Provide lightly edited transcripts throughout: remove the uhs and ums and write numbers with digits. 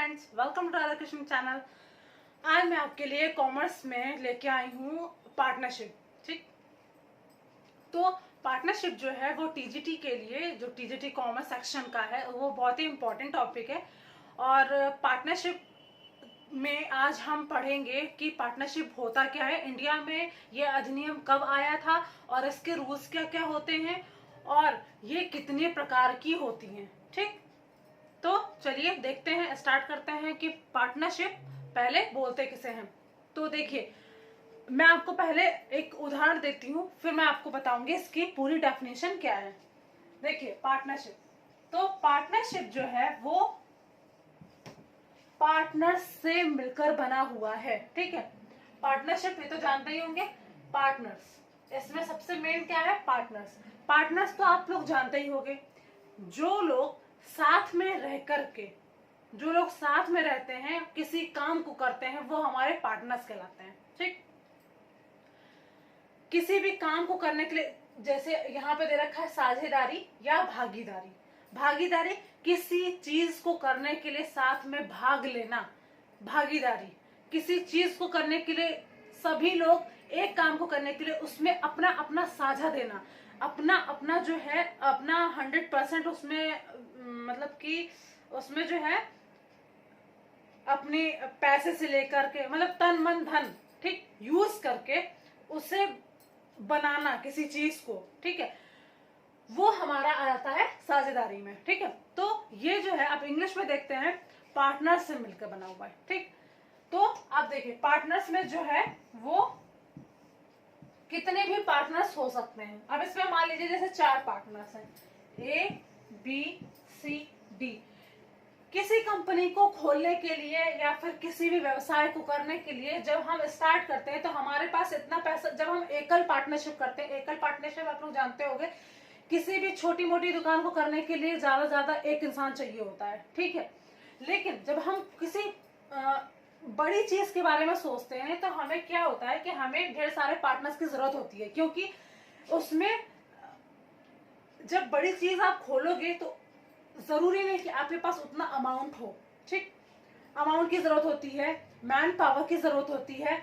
Friends, welcome to Radha Krishna channel. आज मैं आपके लिए कॉमर्स में लेके आई हूँ पार्टनरशिप। ठीक, तो पार्टनरशिप जो है वो टीजीटी के लिए, जो टीजीटी कॉमर्स सेक्शन का है, वो बहुत ही इम्पोर्टेंट टॉपिक है। और पार्टनरशिप में आज हम पढ़ेंगे कि पार्टनरशिप होता क्या है, इंडिया में ये अधिनियम कब आया था और इसके रूल्स क्या क्या होते हैं और ये कितने प्रकार की होती हैं। ठीक, तो चलिए देखते हैं, स्टार्ट करते हैं कि पार्टनरशिप पहले बोलते किसे हैं। तो देखिए, मैं आपको पहले एक उदाहरण देती हूँ, फिर मैं आपको बताऊंगी इसकी पूरी डेफिनेशन क्या है। देखिए पार्टनरशिप, तो पार्टनरशिप जो है वो पार्टनर्स से मिलकर बना हुआ है। ठीक है, पार्टनरशिप ये तो जानते ही होंगे, पार्टनर्स, इसमें सबसे मेन क्या है, पार्टनर्स। पार्टनर्स तो आप लोग जानते ही होंगे, जो लोग साथ में रह करके, जो लोग साथ में रहते हैं, किसी काम को करते हैं, वो हमारे पार्टनर्स कहलाते हैं। ठीक, किसी भी काम को करने के लिए, जैसे यहाँ पे दे रखा है साझेदारी या भागीदारी। भागीदारी किसी चीज को करने के लिए साथ में भाग लेना, भागीदारी। किसी चीज को करने के लिए सभी लोग एक काम को करने के लिए उसमें अपना अपना साझा देना, अपना अपना जो है, अपना 100% उसमें, मतलब कि उसमें जो है अपने पैसे से लेकर के, मतलब तन मन धन, ठीक, यूज करके उसे बनाना किसी चीज को। ठीक है, वो हमारा आ जाता है साझेदारी में। ठीक है, तो ये जो है आप इंग्लिश में देखते हैं पार्टनर्स से मिलकर बना हुआ है। ठीक, तो आप देखिए पार्टनर्स में जो है वो कितने भी पार्टनर्स हो सकते हैं। अब इसमें मान लीजिए जैसे 4 पार्टनर्स हैं, ए बी सी डी। किसी कंपनी को खोलने के लिए या फिर किसी भी व्यवसाय को करने के लिए जब हम स्टार्ट करते हैं तो हमारे पास इतना पैसा, जब हम एकल पार्टनरशिप करते हैं, एकल पार्टनरशिप आप लोग जानते होंगे, किसी भी छोटी मोटी दुकान को करने के लिए ज्यादा एक इंसान चाहिए होता है। ठीक है, लेकिन जब हम किसी बड़ी चीज के बारे में सोचते हैं तो हमें क्या होता है कि हमें ढेर सारे पार्टनर्स की जरूरत होती है, क्योंकि उसमें जब बड़ी चीज आप खोलोगे तो जरूरी नहीं कि आपके पास उतना अमाउंट हो। ठीक, अमाउंट की जरूरत होती है, मैन पावर की जरूरत होती है,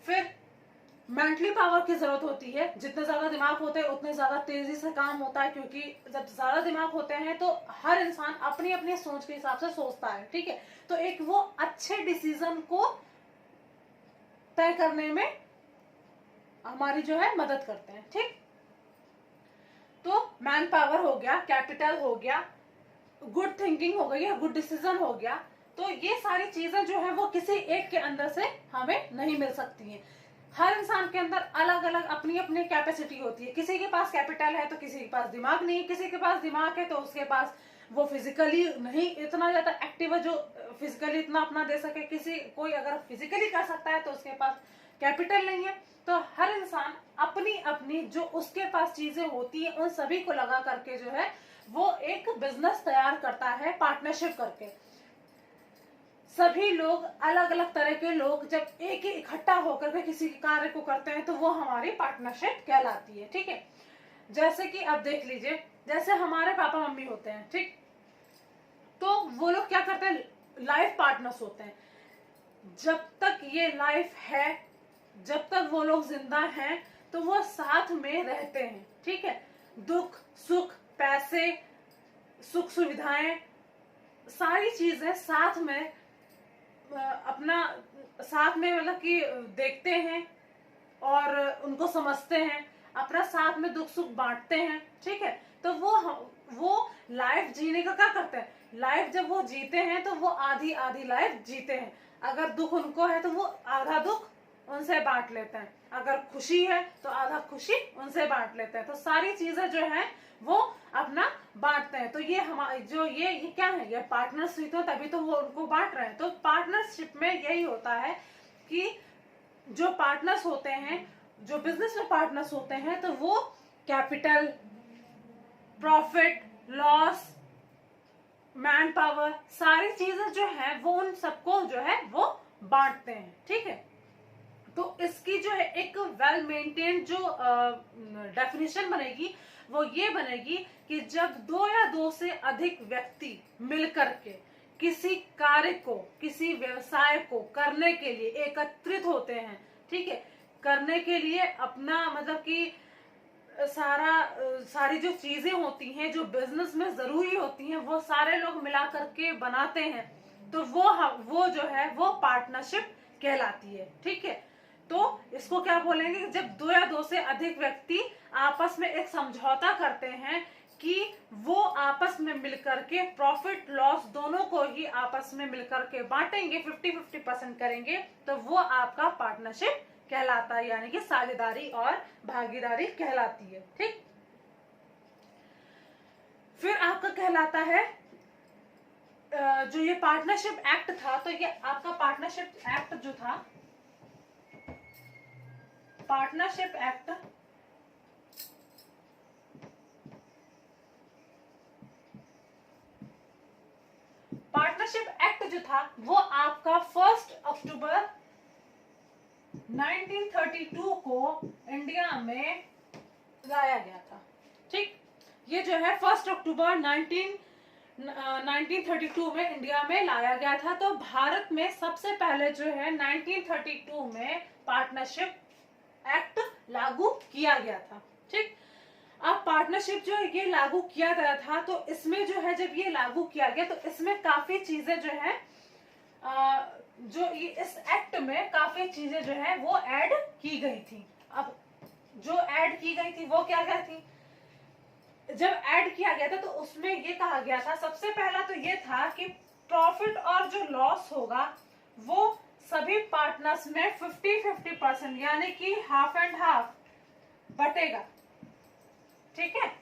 फिर मेंटली पावर की जरूरत होती है। जितने ज्यादा दिमाग होते हैं उतने ज्यादा तेजी से काम होता है, क्योंकि जब ज्यादा दिमाग होते हैं तो हर इंसान अपनी अपनी सोच के हिसाब से सोचता है। ठीक है, तो एक वो अच्छे डिसीजन को तय करने में हमारी जो है मदद करते हैं। ठीक, तो मैन पावर हो गया, कैपिटल हो गया, गुड थिंकिंग हो गई, गुड डिसीजन हो गया। तो ये सारी चीजें जो है वो किसी एक के अंदर से हमें नहीं मिल सकती हैं। हर इंसान के अंदर अलग अलग अपनी अपनी कैपेसिटी होती है। किसी के पास कैपिटल है तो किसी के पास दिमाग नहीं है, किसी के पास दिमाग है तो उसके पास वो फिजिकली नहीं इतना ज्यादा एक्टिव है जो फिजिकली इतना अपना दे सके। किसी कोई अगर फिजिकली कर सकता है तो उसके पास कैपिटल नहीं है। तो हर इंसान अपनी अपनी जो उसके पास चीजें होती है उन सभी को लगा करके जो है वो एक बिजनेस तैयार करता है पार्टनरशिप करके। सभी लोग, अलग अलग तरह के लोग जब एक ही इकट्ठा होकर के किसी कार्य को करते हैं तो वो हमारी पार्टनरशिप कहलाती है। ठीक है, जैसे कि आप देख लीजिए, जैसे हमारे पापा मम्मी होते हैं, ठीक, तो वो लोग क्या करते हैं, लाइफ पार्टनर्स होते हैं। जब तक ये लाइफ है, जब तक वो लोग जिंदा हैं तो वो साथ में रहते हैं। ठीक है, दुख सुख, पैसे, सुख सुविधाएं, सारी चीजें साथ में अपना साथ में, मतलब कि देखते हैं और उनको समझते हैं, अपना साथ में दुख सुख बांटते हैं। ठीक है, तो वो लाइफ जीने का क्या करते हैं, लाइफ जब वो जीते हैं तो वो आधी आधी लाइफ जीते हैं। अगर दुख उनको है तो वो आधा दुख उनसे बांट लेते हैं, अगर खुशी है तो आधा खुशी उनसे बांट लेते हैं। तो सारी चीजें जो है वो अपना बांटते हैं। तो ये हमारे जो ये क्या है, ये पार्टनरशिप, तो तभी तो वो उनको बांट रहे हैं। तो पार्टनरशिप में यही होता है कि जो पार्टनर्स होते हैं, जो बिजनेस में पार्टनर्स होते हैं, तो वो capital, profit, loss, man power, सारी चीजें जो है वो उन सबको जो है वो बांटते हैं। ठीक है, तो इसकी जो है एक वेल मेंटेन जो डेफिनेशन बनेगी वो ये बनेगी कि जब 2 या 2 से अधिक व्यक्ति मिलकर के किसी कार्य को, किसी व्यवसाय को करने के लिए एकत्रित होते हैं, ठीक है, करने के लिए अपना मतलब कि सारी जो चीजें होती हैं जो बिजनेस में जरूरी होती हैं वो सारे लोग मिला करके बनाते हैं, तो वो जो है वो पार्टनरशिप कहलाती है, ठीक है। तो इसको क्या बोलेंगे, जब दो या दो से अधिक व्यक्ति आपस में एक समझौता करते हैं कि वो आपस में मिलकर के प्रॉफिट लॉस दोनों को ही आपस में मिलकर के बांटेंगे, 50-50% करेंगे, तो वो आपका पार्टनरशिप कहलाता है, यानी कि साझेदारी और भागीदारी कहलाती है, ठीक। फिर आपका कहलाता है जो ये पार्टनरशिप एक्ट था, तो ये आपका पार्टनरशिप एक्ट जो था, पार्टनरशिप एक्ट जो था वो आपका 1 अक्टूबर 1932 को इंडिया में लाया गया था, ठीक। ये जो है 1 अक्टूबर 1932 में इंडिया में लाया गया था। तो भारत में सबसे पहले जो है 1932 में पार्टनरशिप एक्ट लागू किया गया था, ठीक। अब पार्टनरशिप जो ये लागू किया गया था, तो इसमें जो है जब ये लागू किया गया तो इसमें काफी चीजें जो है जो इस एक्ट में काफी चीजें जो है वो ऐड की गई थी। अब जो ऐड की गई थी वो क्या क्या थी, जब ऐड किया गया था तो उसमें ये कहा गया था, सबसे पहला तो ये था कि प्रॉफिट और जो लॉस होगा वो सभी पार्टनर्स में 50-50% यानी कि हाफ एंड हाफ बटेगा, ठीक है।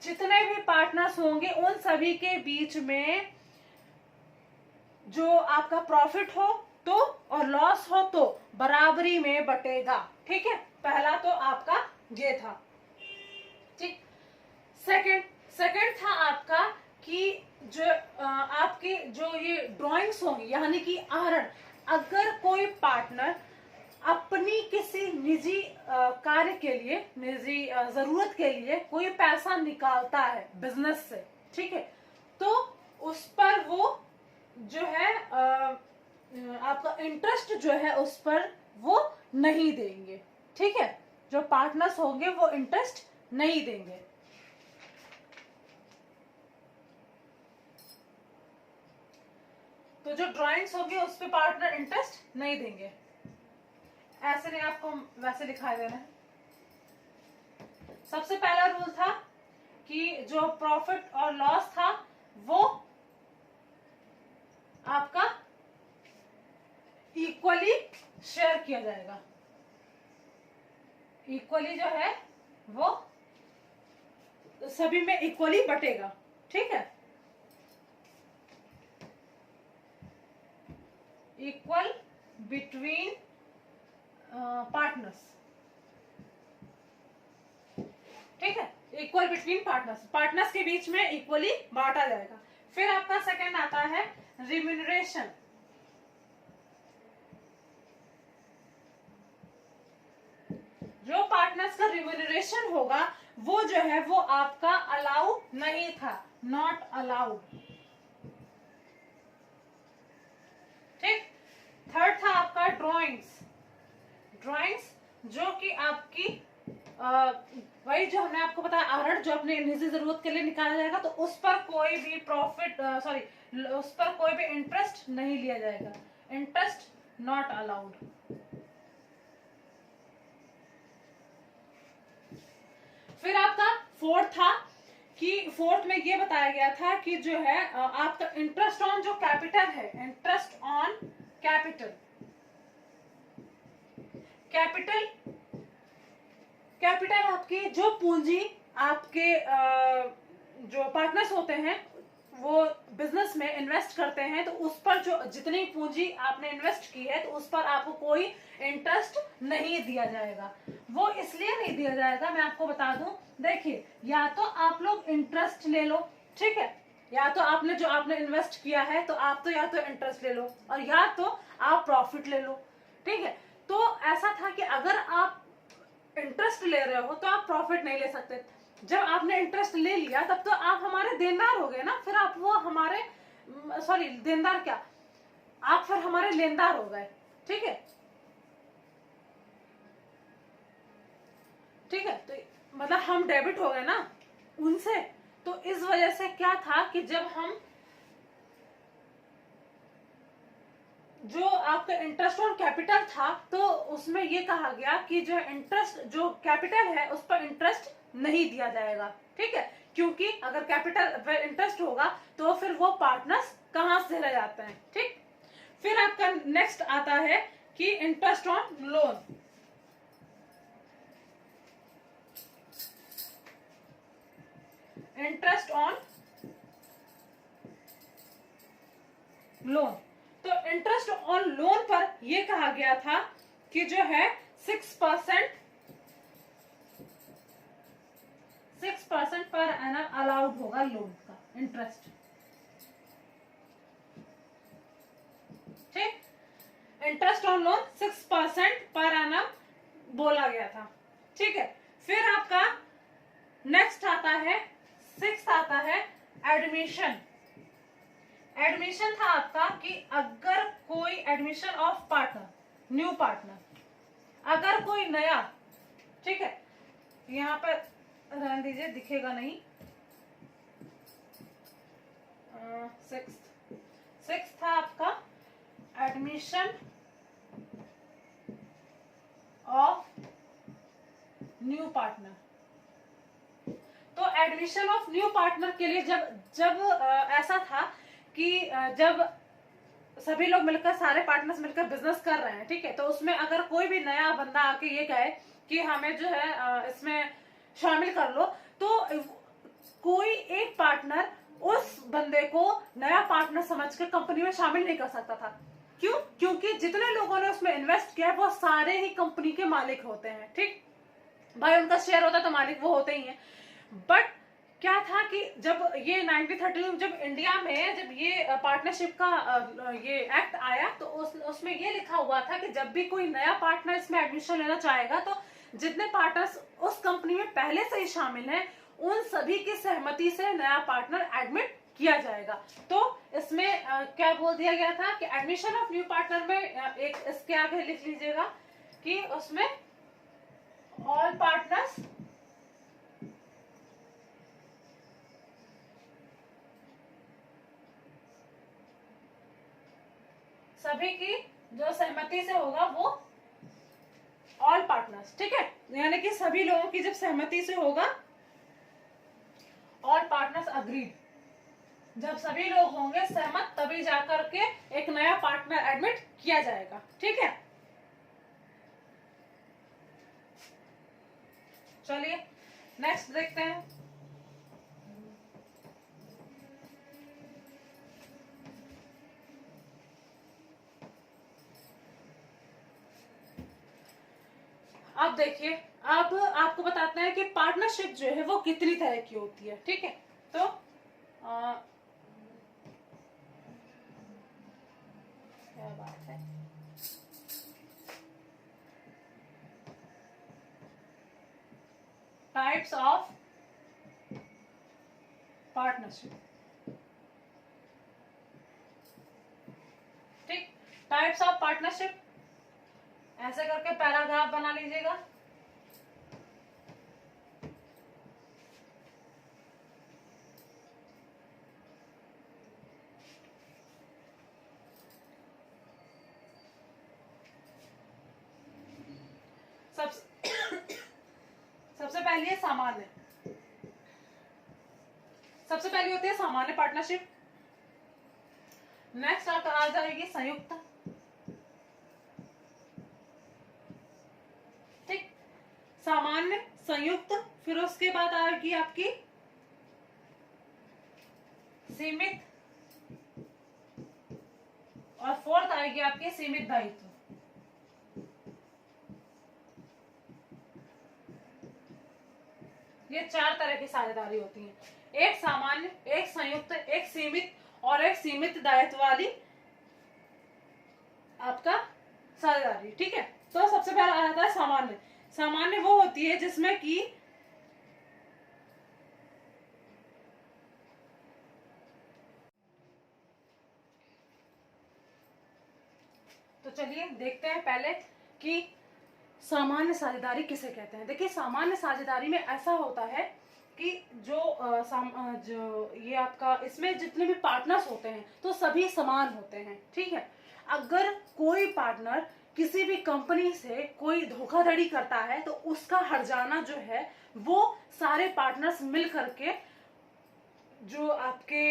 जितने भी पार्टनर्स होंगे उन सभी के बीच में जो आपका प्रॉफिट हो तो और लॉस हो तो बराबरी में बटेगा, ठीक है। पहला तो आपका ये था, ठीक। सेकंड था आपका कि जो आपकी जो ये ड्राइंग्स होंगी यानी कि आहरण, अगर कोई पार्टनर अपनी किसी निजी कार्य के लिए, निजी जरूरत के लिए कोई पैसा निकालता है बिजनेस से, ठीक है, तो उस पर वो जो है आपका इंटरेस्ट जो है उस पर वो नहीं देंगे, ठीक है। जो पार्टनर्स होंगे वो इंटरेस्ट नहीं देंगे। तो जो ड्राइंग्स होगी उस पे पार्टनर इंटरेस्ट नहीं देंगे, ऐसे नहीं, आपको वैसे दिखाई देना है। सबसे पहला रूल था कि जो प्रॉफिट और लॉस था वो आपका इक्वली शेयर किया जाएगा, इक्वली जो है वो सभी में इक्वली बटेगा, ठीक है। इक्वल बिटवीन पार्टनर्स, ठीक है, इक्वल बिटवीन पार्टनर्स के बीच में इक्वली बांटा जाएगा। फिर आपका सेकंड आता है रिम्यूनरेशन। जो पार्टनर्स का रिम्यूनरेशन होगा वो जो है वो आपका अलाउ नहीं था, नॉट अलाउड, ठीक। थर्ड था आपका ड्राइंग्स जो कि आपकी वही जो हमने आपको बताया आहरण जो अपने निजी जरूरत के लिए निकाला जाएगा, तो उस पर कोई भी उस पर कोई भी इंटरेस्ट नहीं लिया जाएगा, इंटरेस्ट नॉट अलाउड। फिर आपका फोर्थ था कि फोर्थ में ये बताया गया था कि जो है आपका इंटरेस्ट ऑन जो कैपिटल है, इंटरेस्ट ऑन कैपिटल आपकी जो पूंजी आपके जो पार्टनर्स होते हैं वो बिजनेस में इन्वेस्ट करते हैं, तो उस पर जो जितनी पूंजी आपने इन्वेस्ट की है तो उस पर आपको कोई इंटरेस्ट नहीं दिया जाएगा। वो इसलिए नहीं दिया जाएगा, मैं आपको बता दूं, देखिए, या तो आप लोग इंटरेस्ट ले लो, ठीक है, या तो आपने इन्वेस्ट किया है तो आप तो या तो इंटरेस्ट ले लो और या तो आप प्रॉफिट ले लो, ठीक है। तो ऐसा था कि अगर आप इंटरेस्ट ले रहे हो तो आप प्रॉफिट नहीं ले सकते। जब आपने इंटरेस्ट ले लिया तब तो आप हमारे देनदार हो गए ना, फिर आप वो हमारे सॉरी देनदार क्या, आप फिर हमारे लेनदार हो गए। ठीक है, ठीक है, तो मतलब हम डेबिट हो गए ना उनसे। तो इस वजह से क्या था कि जब हम जो आपका इंटरेस्ट ऑन कैपिटल था तो उसमें ये कहा गया कि जो इंटरेस्ट जो कैपिटल है उस पर इंटरेस्ट नहीं दिया जाएगा। ठीक है, क्योंकि अगर कैपिटल पर इंटरेस्ट होगा तो फिर वो पार्टनर्स कहां से रह जाते हैं। ठीक, फिर आपका नेक्स्ट आता है कि interest on loan. Interest on loan, तो इंटरेस्ट ऑन लोन पर यह कहा गया था कि जो है 6% पर एनम अलाउड होगा लोन का इंटरेस्ट। ठीक, interest on loan 6% per annum बोला गया था। ठीक है, फिर आपका नेक्स्ट आता है, 6 आता है एडमिशन। एडमिशन था आपका कि अगर कोई admission of partner, new partner, अगर कोई नया, ठीक है, यहां पर रहने दीजिए दिखेगा नहीं, 6 था आपका एडमिशन ऑफ न्यू पार्टनर। तो एडमिशन ऑफ न्यू पार्टनर के लिए जब ऐसा था कि जब सभी लोग मिलकर, सारे पार्टनर्स मिलकर बिजनेस कर रहे हैं, ठीक है, तो उसमें अगर कोई भी नया बंदा आके ये कहे कि हमें जो है इसमें शामिल कर लो, तो कोई एक पार्टनर उस बंदे को नया पार्टनर समझकर कंपनी में शामिल नहीं कर सकता था। क्यों? क्योंकि जितने लोगों ने उसमें इन्वेस्ट किया वो सारे ही कंपनी के मालिक होते हैं। ठीक भाई, उनका शेयर होता तो मालिक वो होते ही हैं। बट क्या था कि जब ये 1930 में जब इंडिया में जब ये पार्टनरशिप का ये एक्ट आया तो उसमें ये लिखा हुआ था कि जब भी कोई नया पार्टनर इसमें एडमिशन लेना चाहेगा तो जितने पार्टनर्स उस कंपनी में पहले से ही शामिल हैं उन सभी की सहमति से नया पार्टनर एडमिट किया जाएगा। तो इसमें क्या बोल दिया गया था कि एडमिशन ऑफ न्यू पार्टनर में एक इसके आगे लिख लीजिएगा कि उसमें ऑल पार्टनर्स सभी की जो सहमति से होगा वो ऑल पार्टनर्स। ठीक है, यानी कि सभी लोगों की जब सहमति से होगा, ऑल पार्टनर्स अग्रीड, जब सभी लोग होंगे सहमत तभी जाकर के एक नया पार्टनर एडमिट किया जाएगा। ठीक है, चलिए नेक्स्ट देखते हैं। अब देखिए, अब आपको बताते हैं कि पार्टनरशिप जो है वो कितनी तरह की होती है। ठीक है, तो क्या बात है, टाइप्स ऑफ पार्टनरशिप। ठीक, टाइप्स ऑफ पार्टनरशिप ऐसे करके पैराग्राफ बना लीजिएगा। सबसे पहली है सामान्य, सबसे पहली होती है सामान्य पार्टनरशिप। नेक्स्ट आ जाएगी संयुक्त। ठीक, सामान्य, संयुक्त, फिर उसके बाद आएगी आपकी सीमित, और फोर्थ आएगी आपकी सीमित दायित्व। ये 4 तरह की साझेदारी होती है, एक सामान्य, एक संयुक्त, एक सीमित और एक सीमित दायित्व वाली आपका साझेदारी। ठीक है, तो सबसे पहला आ जाता है सामान्य। सामान्य वो होती है जिसमें कि चलिए देखते हैं पहले कि सामान्य साझेदारी किसे कहते हैं। देखिए, सामान्य साझेदारी में ऐसा होता है कि जो ये आपका इसमें जितने भी पार्टनर्स होते हैं तो सभी समान होते हैं, ठीक है। अगर कोई पार्टनर किसी भी कंपनी से कोई धोखाधड़ी करता है तो उसका हर्जाना जो है वो सारे पार्टनर्स मिल करके, जो आपके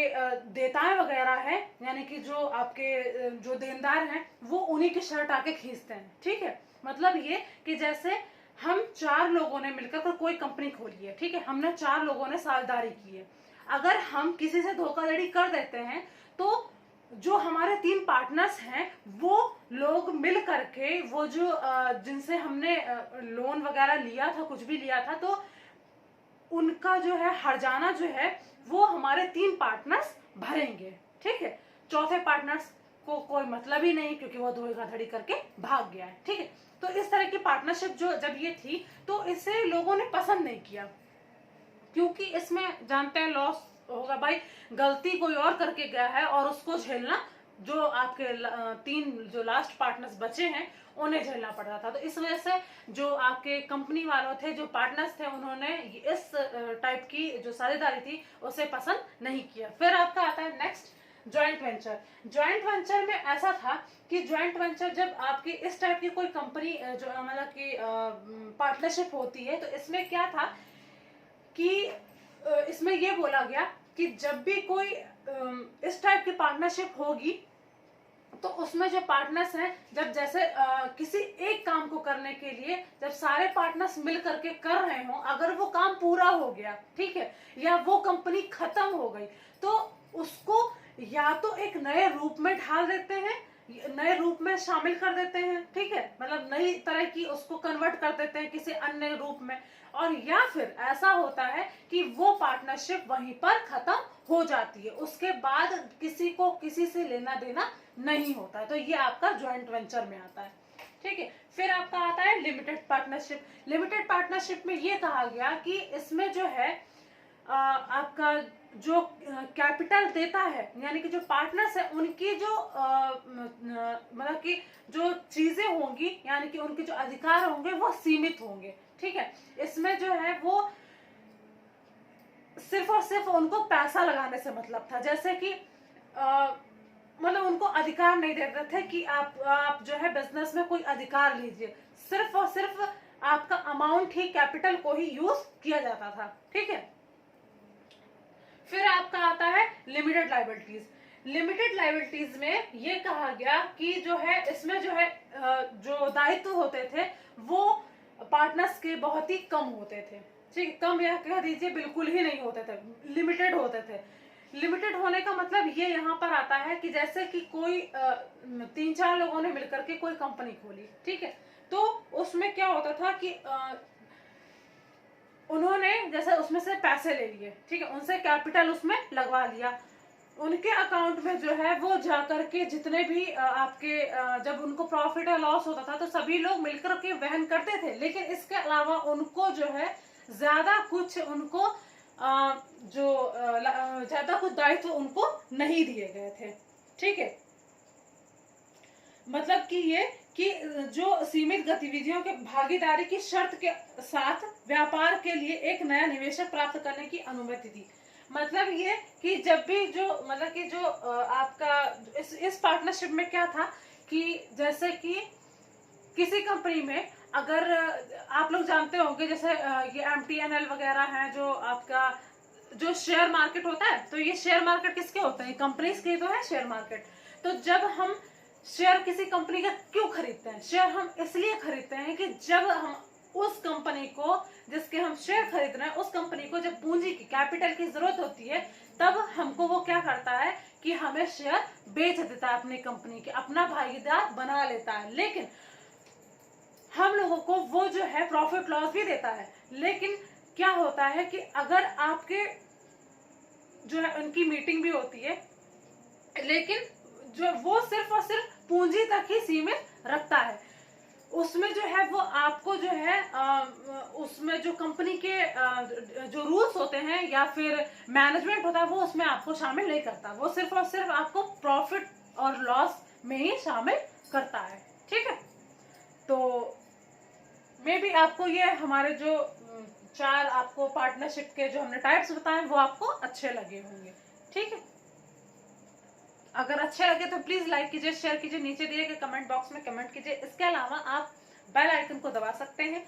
देताएं वगैरह है, यानी कि जो आपके जो देनदार हैं, वो उन्हीं की शर्ट आके खींचते हैं, ठीक है। मतलब ये कि जैसे हम 4 लोगों ने मिलकर कोई कंपनी खोली है, ठीक है, हमने 4 लोगों ने साझेदारी की है। अगर हम किसी से धोखाधड़ी कर देते हैं तो जो हमारे 3 पार्टनर्स हैं वो लोग मिल करके वो जो जिनसे हमने लोन वगैरह लिया था, कुछ भी लिया था, तो उनका जो है हर्जाना जो है वो हमारे 3 पार्टनर्स भरेंगे, ठीक है। चौथे पार्टनर्स को कोई मतलब ही नहीं, क्योंकि वो धोखाधड़ी करके भाग गया है, ठीक है। तो इस तरह की पार्टनरशिप जो जब ये थी तो इसे लोगों ने पसंद नहीं किया, क्योंकि इसमें जानते हैं लॉस होगा भाई, गलती कोई और करके गया है और उसको झेलना, जो आपके 3 जो लास्ट पार्टनर्स बचे हैं उन्हें झेलना पड़ रहा था। तो इस वजह से जो आपके कंपनी वालों थे, जो पार्टनर्स थे, उन्होंने इस टाइप की जो साझेदारी थी उसे पसंद नहीं किया। फिर आपका आता है next joint venture. Joint venture में ऐसा था कि ज्वाइंट वेंचर जब आपकी इस टाइप की कोई कंपनी जो मतलब कि पार्टनरशिप होती है, तो इसमें क्या था कि इसमें ये बोला गया कि जब भी कोई इस टाइप की पार्टनरशिप होगी तो उसमें जो पार्टनर्स हैं, जब जैसे किसी एक काम को करने के लिए जब सारे पार्टनर्स मिल करके कर रहे हो, अगर वो काम पूरा हो गया, ठीक है, या वो कंपनी खत्म हो गई, तो उसको या तो एक नए रूप में ढाल देते हैं, नए रूप में शामिल कर देते हैं, ठीक है, मतलब नई तरह की उसको कन्वर्ट कर देते हैं किसी अन्य रूप में, और या फिर ऐसा होता है कि वो पार्टनरशिप वहीं पर खत्म हो जाती है, उसके बाद किसी को किसी से लेना देना नहीं होता है। तो ये आपका ज्वाइंट वेंचर में आता है, ठीक है। फिर आपका आता है लिमिटेड पार्टनरशिप। लिमिटेड पार्टनरशिप में ये कहा गया कि इसमें जो है आपका जो कैपिटल देता है, यानी कि जो पार्टनर्स है उनकी जो मतलब कि जो चीजें होंगी, यानी कि उनके जो अधिकार होंगे वो सीमित होंगे, ठीक है। इसमें जो है वो सिर्फ और सिर्फ उनको पैसा लगाने से मतलब था, जैसे कि मतलब उनको अधिकार नहीं देते थे कि आप जो है बिजनेस में कोई अधिकार लीजिए, सिर्फ और सिर्फ आपका अमाउंट ही, कैपिटल को ही यूज किया जाता था, ठीक है। फिर आपका आता है लिमिटेड लायबिलिटीज। लिमिटेड लायबिलिटीज में ये कहा गया कि जो है इसमें जो है जो दायित्व होते थे वो पार्टनर्स के बहुत ही कम होते थे, ठीक, कम या कह दीजिए बिल्कुल ही नहीं होते थे, लिमिटेड होते थे। लिमिटेड होने का मतलब ये यहाँ पर आता है कि जैसे कि कोई 3-4 लोगों ने मिलकर के कोई कंपनी खोली, ठीक है, तो उसमें क्या होता था कि उन्होंने जैसे उसमें से पैसे ले लिए, ठीक है, उनसे कैपिटल उसमें लगवा लिया, उनके अकाउंट में जो है वो जाकर के जितने भी आपके जब उनको प्रॉफिट और लॉस होता था तो सभी लोग मिलकर के वहन करते थे, लेकिन इसके अलावा उनको जो है ज्यादा कुछ उनको जो ज्यादा कुछ दायित्व उनको नहीं दिए गए थे, ठीक है। मतलब कि ये कि जो सीमित गतिविधियों के भागीदारी की शर्त के साथ व्यापार के लिए एक नया निवेशक प्राप्त करने की अनुमति दी। मतलब ये कि जब भी जो मतलब कि जो आपका इस पार्टनरशिप में क्या था कि जैसे कि किसी कंपनी में अगर आप लोग जानते होंगे, जैसे ये MTNL वगैरह है, जो आपका जो शेयर मार्केट होता है, तो ये शेयर मार्केट किसके होते हैं, कंपनीज के तो है शेयर मार्केट। तो जब हम शेयर किसी कंपनी का क्यों खरीदते हैं, शेयर हम इसलिए खरीदते हैं कि जब हम उस कंपनी को, जिसके हम शेयर खरीद रहे हैं, उस कंपनी को जब पूंजी की, कैपिटल की जरूरत होती है, तब हमको वो क्या करता है कि हमें शेयर बेच देता है अपनी कंपनी के, अपना भागीदार बना लेता है। लेकिन हम लोगों को वो जो है प्रॉफिट लॉस भी देता है। लेकिन क्या होता है कि अगर आपके जो है उनकी मीटिंग भी होती है, लेकिन जो वो सिर्फ और सिर्फ पूंजी तक ही सीमित रखता है, उसमें जो है वो आपको जो है उसमें जो कंपनी के जो रूल्स होते हैं या फिर मैनेजमेंट होता है वो उसमें आपको शामिल नहीं करता, वो सिर्फ और सिर्फ आपको प्रॉफिट और लॉस में ही शामिल करता है, ठीक है, तो मे बी आपको ये हमारे जो 4 आपको पार्टनरशिप के जो हमने टाइप्स बताए वो आपको अच्छे लगे होंगे। ठीक है, अगर अच्छे लगे तो प्लीज लाइक कीजिए, शेयर कीजिए, नीचे दिए गए कमेंट बॉक्स में कमेंट कीजिए। इसके अलावा आप बेल आइकन को दबा सकते हैं।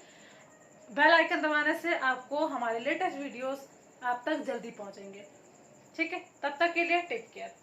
बेल आइकन दबाने से आपको हमारे लेटेस्ट वीडियोस आप तक जल्दी पहुंचेंगे। ठीक है, तब तक के लिए टेक केयर।